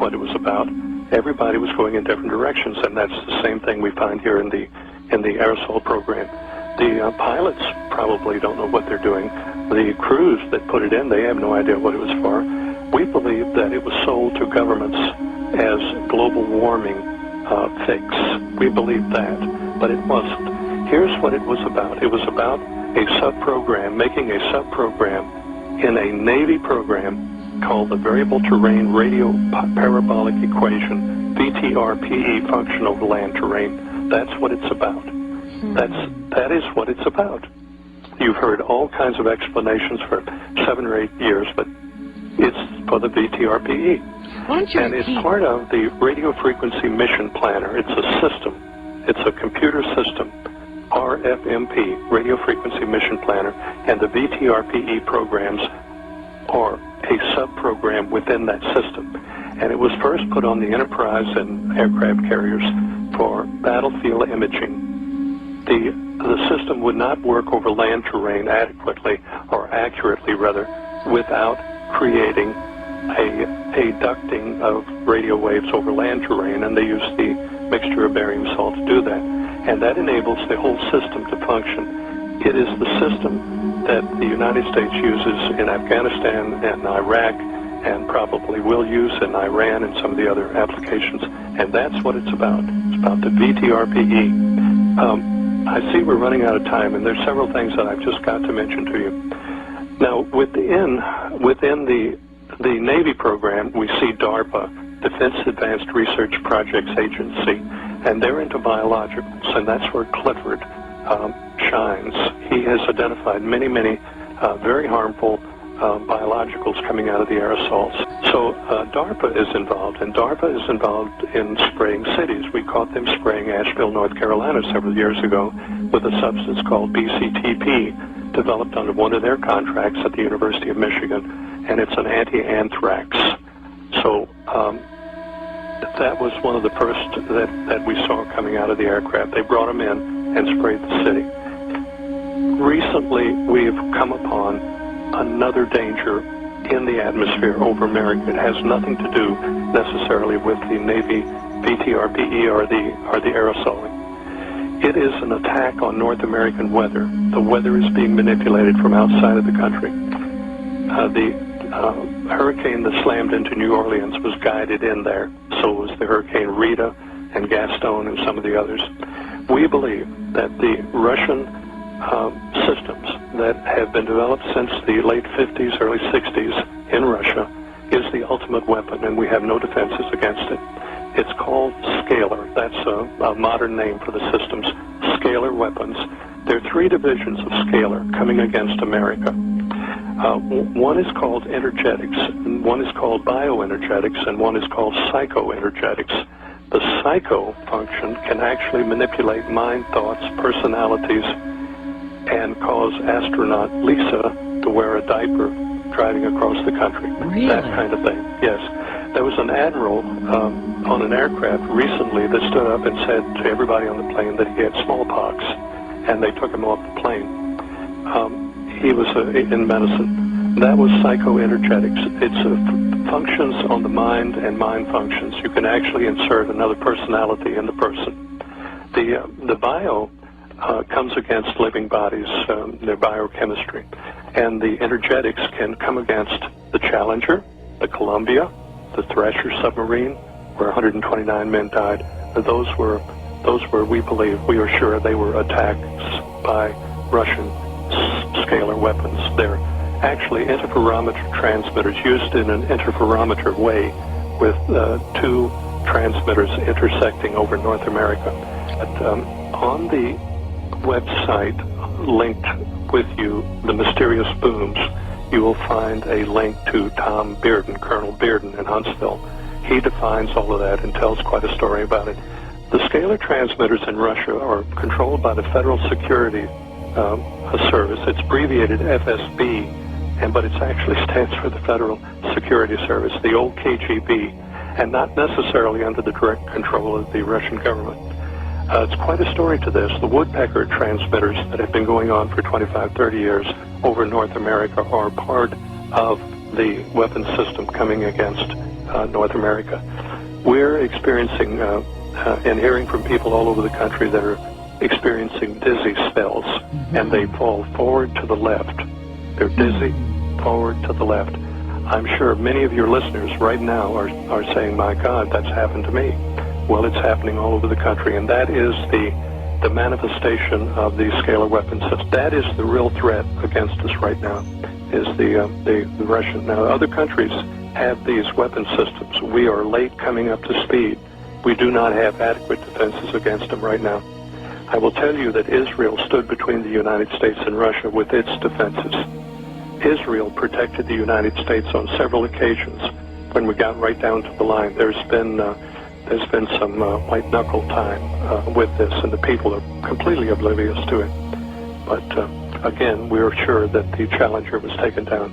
what it was about. Everybody was going in different directions, and that's the same thing we find here in the aerosol program. The pilots probably don't know what they're doing. The crews that put it in, they have no idea what it was for. We believe that it was sold to governments as global warming fix. We believe that, but it wasn't. Here's what it was about. It was about a sub-program, making a sub-program in a Navy program called the Variable Terrain Radio Parabolic Equation, VTRPE, functional land terrain. That's what it's about. That is what it's about. You've heard all kinds of explanations for 7 or 8 years, but it's for the VTRPE. And it's part of the Radio Frequency Mission Planner. It's a system. It's a computer system, RFMP, Radio Frequency Mission Planner, and the VTRPE programs are a sub-program within that system. And it was first put on the Enterprise and aircraft carriers for battlefield imaging. The system would not work over land terrain adequately, or accurately rather, without creating a ducting of radio waves over land terrain, and they use the mixture of barium salt to do that. And that enables the whole system to function. It is the system that the United States uses in Afghanistan and Iraq, and probably will use in Iran and some of the other applications. And that's what it's about. It's about the VTRPE. I see we're running out of time, and there's several things that I've just got to mention to you. Now, within the Navy program, we see DARPA, Defense Advanced Research Projects Agency, and they're into biologicals, and that's where Clifford shines. He has identified many very harmful biologicals coming out of the aerosols. So DARPA is involved, and DARPA is involved in spraying cities. We caught them spraying Asheville, North Carolina several years ago with a substance called BCTP, developed under one of their contracts at the University of Michigan, and it's an anti-anthrax. So that was one of the first that we saw coming out of the aircraft. They brought them in and sprayed the city. Recently, we've come upon another danger in the atmosphere over America. It has nothing to do necessarily with the Navy VTRPE or the aerosoling. It is an attack on North American weather. The weather is being manipulated from outside of the country. The hurricane that slammed into New Orleans was guided in there. So was the Hurricane Rita and Gaston and some of the others. We believe that the Russian systems that have been developed since the late 50s, early 60s in Russia is the ultimate weapon, and we have no defenses against it. It's called Scalar. That's a modern name for the systems. Scalar weapons. There are 3 divisions of Scalar coming against America. One is called energetics, and one is called bioenergetics, and one is called psychoenergetics. The psycho function can actually manipulate mind, thoughts, personalities, and cause astronaut Lisa to wear a diaper driving across the country. Really? That kind of thing, yes. There was an admiral on an aircraft recently that stood up and said to everybody on the plane that he had smallpox, and they took him off the plane. He was in medicine. That was psychoenergetics. It's functions on the mind and mind functions. You can actually insert another personality in the person. The bio comes against living bodies, their biochemistry. And the energetics can come against the Challenger, the Columbia, the Thrasher submarine, where 129 men died. Those were, we believe, we are sure they were attacks by Russian scalar weapons. They're actually interferometer transmitters used in an interferometer way with 2 transmitters intersecting over North America. But on the website linked with you, The Mysterious Booms, you will find a link to Tom Bearden, Colonel Bearden in Huntsville. He defines all of that and tells quite a story about it. The scalar transmitters in Russia are controlled by the Federal Security Service. It's abbreviated FSB, but it actually stands for the Federal Security Service, the old KGB, and not necessarily under the direct control of the Russian government. It's quite a story to this. The woodpecker transmitters that have been going on for 25, 30 years over North America are part of the weapon system coming against North America. We're experiencing and hearing from people all over the country that are experiencing dizzy spells, and they fall forward to the left. They're dizzy, forward to the left. I'm sure many of your listeners right now are saying, my God, that's happened to me. Well, it's happening all over the country, and that is the manifestation of the scalar weapon system. That is the real threat against us right now, is the Russian. Now, other countries have these weapon systems. We are late coming up to speed. We do not have adequate defenses against them right now. I will tell you that Israel stood between the United States and Russia with its defenses. Israel protected the United States on several occasions when we got right down to the line. There's been some white knuckle time with this, and the people are completely oblivious to it. But again, we are sure that the Challenger was taken down,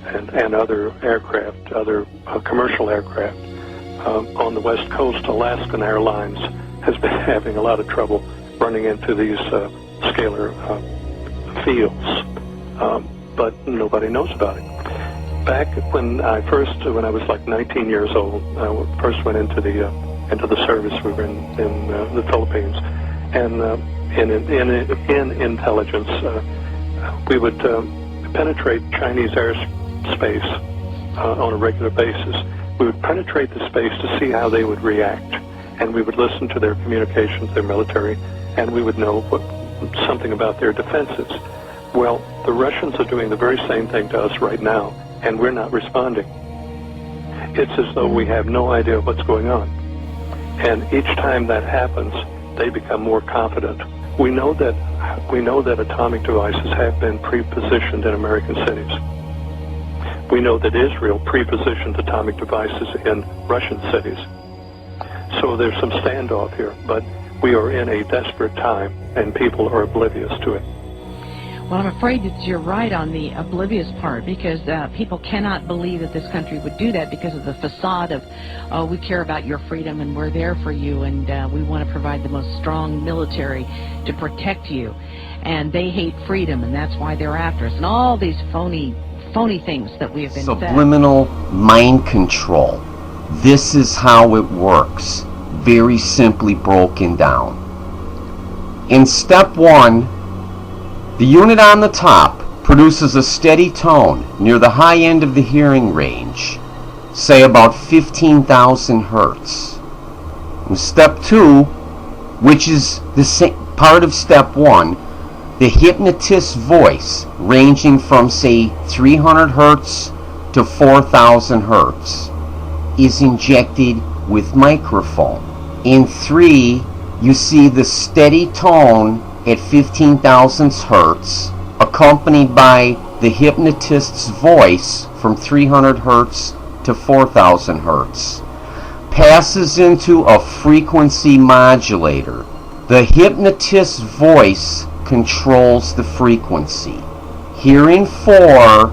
and other aircraft, other commercial aircraft on the West Coast. Alaskan Airlines has been having a lot of trouble running into these scalar fields, but nobody knows about it. Back when I was like 19 years old, I first went into the service. We were in the Philippines, and in intelligence, we would penetrate Chinese airspace on a regular basis. We would penetrate the space to see how they would react, and we would listen to their communications, their military, and we would know something about their defenses. Well, the Russians are doing the very same thing to us right now, and we're not responding. It's as though we have no idea what's going on. And each time that happens, they become more confident. We know that atomic devices have been pre-positioned in American cities. We know that Israel pre-positioned atomic devices in Russian cities. So there's some standoff here, but we are in a desperate time, and people are oblivious to it. Well, I'm afraid that you're right on the oblivious part, because people cannot believe that this country would do that because of the facade of, oh, we care about your freedom and we're there for you, and we want to provide the most strong military to protect you. And they hate freedom, and that's why they're after us. And all these phony things that we have been Subliminal mind control. This is how it works. Very simply broken down. In step 1, the unit on the top produces a steady tone near the high end of the hearing range, say about 15,000 hertz. In step 2, which is the same part of step 1, the hypnotist's voice, ranging from say 300 hertz to 4,000 hertz, is injected with microphone. In 3, you see the steady tone at 15,000 hertz, accompanied by the hypnotist's voice from 300 hertz to 4,000 hertz, passes into a frequency modulator. The hypnotist's voice controls the frequency. Here in 4,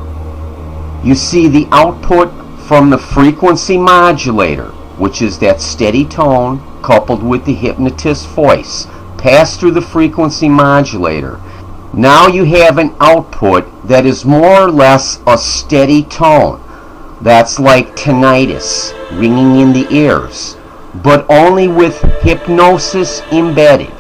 you see the output from the frequency modulator, which is that steady tone coupled with the hypnotist's voice, pass through the frequency modulator. Now you have an output that is more or less a steady tone. That's like tinnitus, ringing in the ears, but only with hypnosis embedded.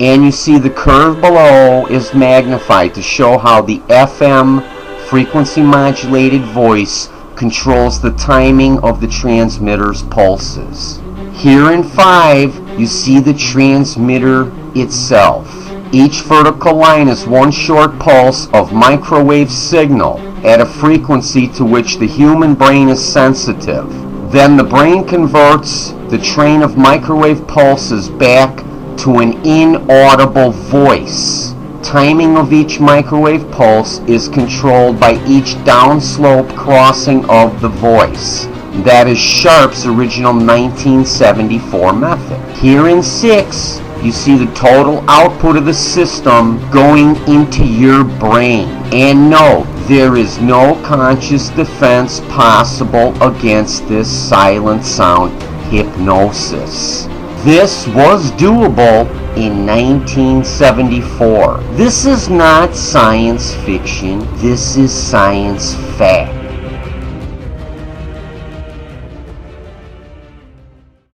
And you see the curve below is magnified to show how the FM frequency modulated voice controls the timing of the transmitter's pulses. Here in 5, you see the transmitter itself. Each vertical line is one short pulse of microwave signal at a frequency to which the human brain is sensitive. Then the brain converts the train of microwave pulses back to an inaudible voice. Timing of each microwave pulse is controlled by each downslope crossing of the voice. That is Sharp's original 1974 method. Here in 6, you see the total output of the system going into your brain. And note, there is no conscious defense possible against this silent sound hypnosis. This was doable in 1974. This is not science fiction. This is science fact.